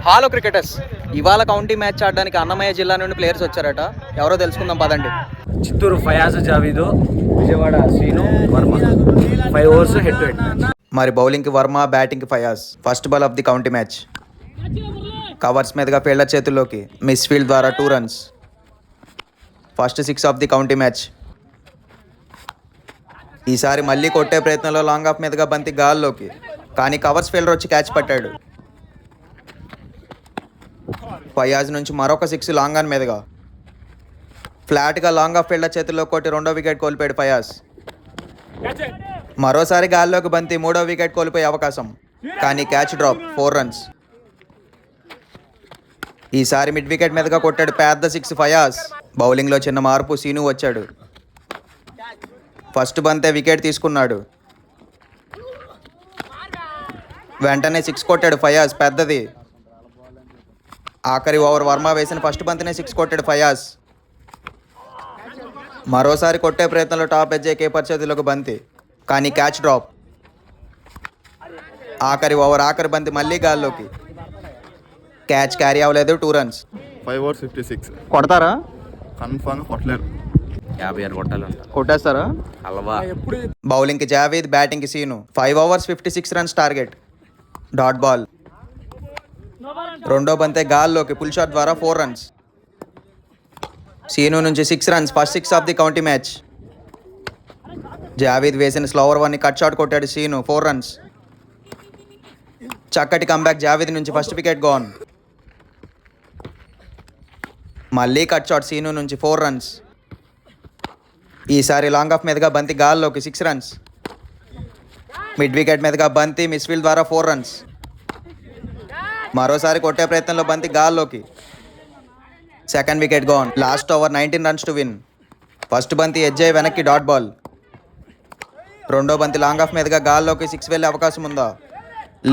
Hello cricketers, ఇవాళ county match ఆడడానికి అన్నమయ్య జిల్లా నుండి ప్లేయర్స్ వచ్చారట. ఎవరో తెలుసుకుందాం పదండి. Chittoor Fayaz Javeed, Vijayawada Srinu Varma. 5 overs head to head match. మరి బౌలింగ్కి వర్మ, బ్యాటింగ్కి Fayaz. First ball of the county match. Covers మీదుగా ఫీల్డర్ చేతుల్లోకి, మిస్ ఫీల్డ్ ద్వారా 2 runs. First 6 of the county match. ఈసారి మళ్ళీ కొట్టే ప్రయత్నంలో లాంగ్ ఆఫ్ మీదుగా బంతి గాల్లోకి, కానీ కవర్స్ ఫీల్డర్ వచ్చి క్యాచ్ పట్టాడు. ఫయాజ్ నుంచి మరొక 6 లాంగ్ ఆన్ మీదుగా. ఫ్లాట్గా లాంగ్ ఆఫ్ ఫీల్డర్ చేతుల్లో కొట్టి 2వ వికెట్ కోల్పోయాడు ఫయాజ్. మరోసారి గాల్లోకి బంతి 3వ వికెట్ కోల్పోయే అవకాశం, కానీ క్యాచ్ డ్రాప్ 4 runs. ఈసారి మిడ్ వికెట్ మీదుగా కొట్టాడు పెద్ద 6 ఫయాజ్. బౌలింగ్లో చిన్న మార్పు, సీను వచ్చాడు. ఫస్ట్ బంతే వికెట్ తీసుకున్నాడు. వెంటనే 6 కొట్టాడు ఫయాజ్, పెద్దది. ఆఖరి ఓవర్ వర్మ వేసిన ఫస్ట్ బంతినే 6 కొట్టాడు ఫయాజ్. మరోసారి కొట్టే ప్రయత్నంలో టాప్ ఎడ్జ్ కీపర్ చేతిలోకి బంతి, కానీ క్యాచ్ డ్రాప్. ఆఖరి ఓవర్ ఆఖరి బంతి మళ్ళీ గాల్లోకి, క్యాచ్ క్యారీ అవ్వలేదు. 2 runs. 5 overs 56. కొడతారా? కన్ఫామ్గా కొట్టలేరు. 56 కొట్టాలి. కొట్టేస్తారా? హల్వా. బౌలింగ్కి జావీద్, బ్యాటింగ్కి Seenu. 5 overs 56 runs target. Dot ball. రెండో బంతే గాల్లోకి, పుల్ షాట్ ద్వారా 4 runs. సీను నుంచి 6 runs. First 6 of the county match. Javeed వేసిన స్లోవర్ 1ని కట్ షాట్ కొట్టాడు సీను, 4 runs. చక్కటి కంబ్యాక్ జావీద్ నుంచి, ఫస్ట్ వికెట్ గోన్. మళ్ళీ కట్ షాట్ సీను నుంచి, 4 runs. ఈసారి లాంగ్ ఆఫ్ మీదుగా బంతి గాల్లోకి, 6 runs. మిడ్ వికెట్ మీదుగా బంతి మిస్ ఫీల్డ్ ద్వారా 4 runs. మరోసారి కొట్టే ప్రయత్నంలో బంతి గాల్లోకి, second wicket gone. Last over 19 runs to win. First బంతి ఎడ్జ్ అయ్యి వెనక్కి, డాట్ బాల్. రెండో బంతి లాంగ్ ఆఫ్ మీదుగా గాల్లోకి, 6 వెళ్ళే అవకాశం ఉందా?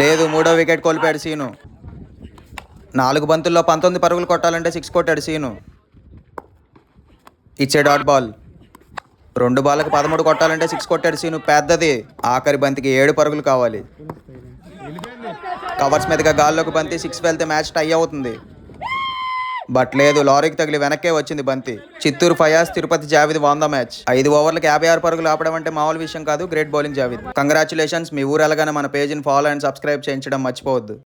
లేదు. 3వ వికెట్ కోల్పోయాడు సీను. 4 బంతుల్లో 19 పరుగులు కొట్టాలంటే 6 కొట్టాడు సీను. ఇచ్చే డాట్ బాల్. 2 బాల్కి 13 కొట్టాలంటే 6 కొట్టాడు సీను, పెద్దది. ఆఖరి బంతికి 7 పరుగులు కావాలి. కవర్స్ మీదుగా గాల్లోకి బంతి 6 వెళ్తే మ్యాచ్ టై అవుతుంది. బట్ లేదు, లారీకి తగిలి వెనక్కే వచ్చింది బంతి. Chittoor Fayaz, Tirupati Javeed won the match. 5 ఓవర్లకు 56 పరుగులు ఆపడం అంటే మామూలు విషయం కాదు. Great bowling Javeed. కంగ్రాచులేషన్స్. మీ ఊరు ఎలాగానే మన పేజీని ఫాలో అండ్ సబ్స్క్రైబ్ చేయించడం మర్చిపోవద్దు.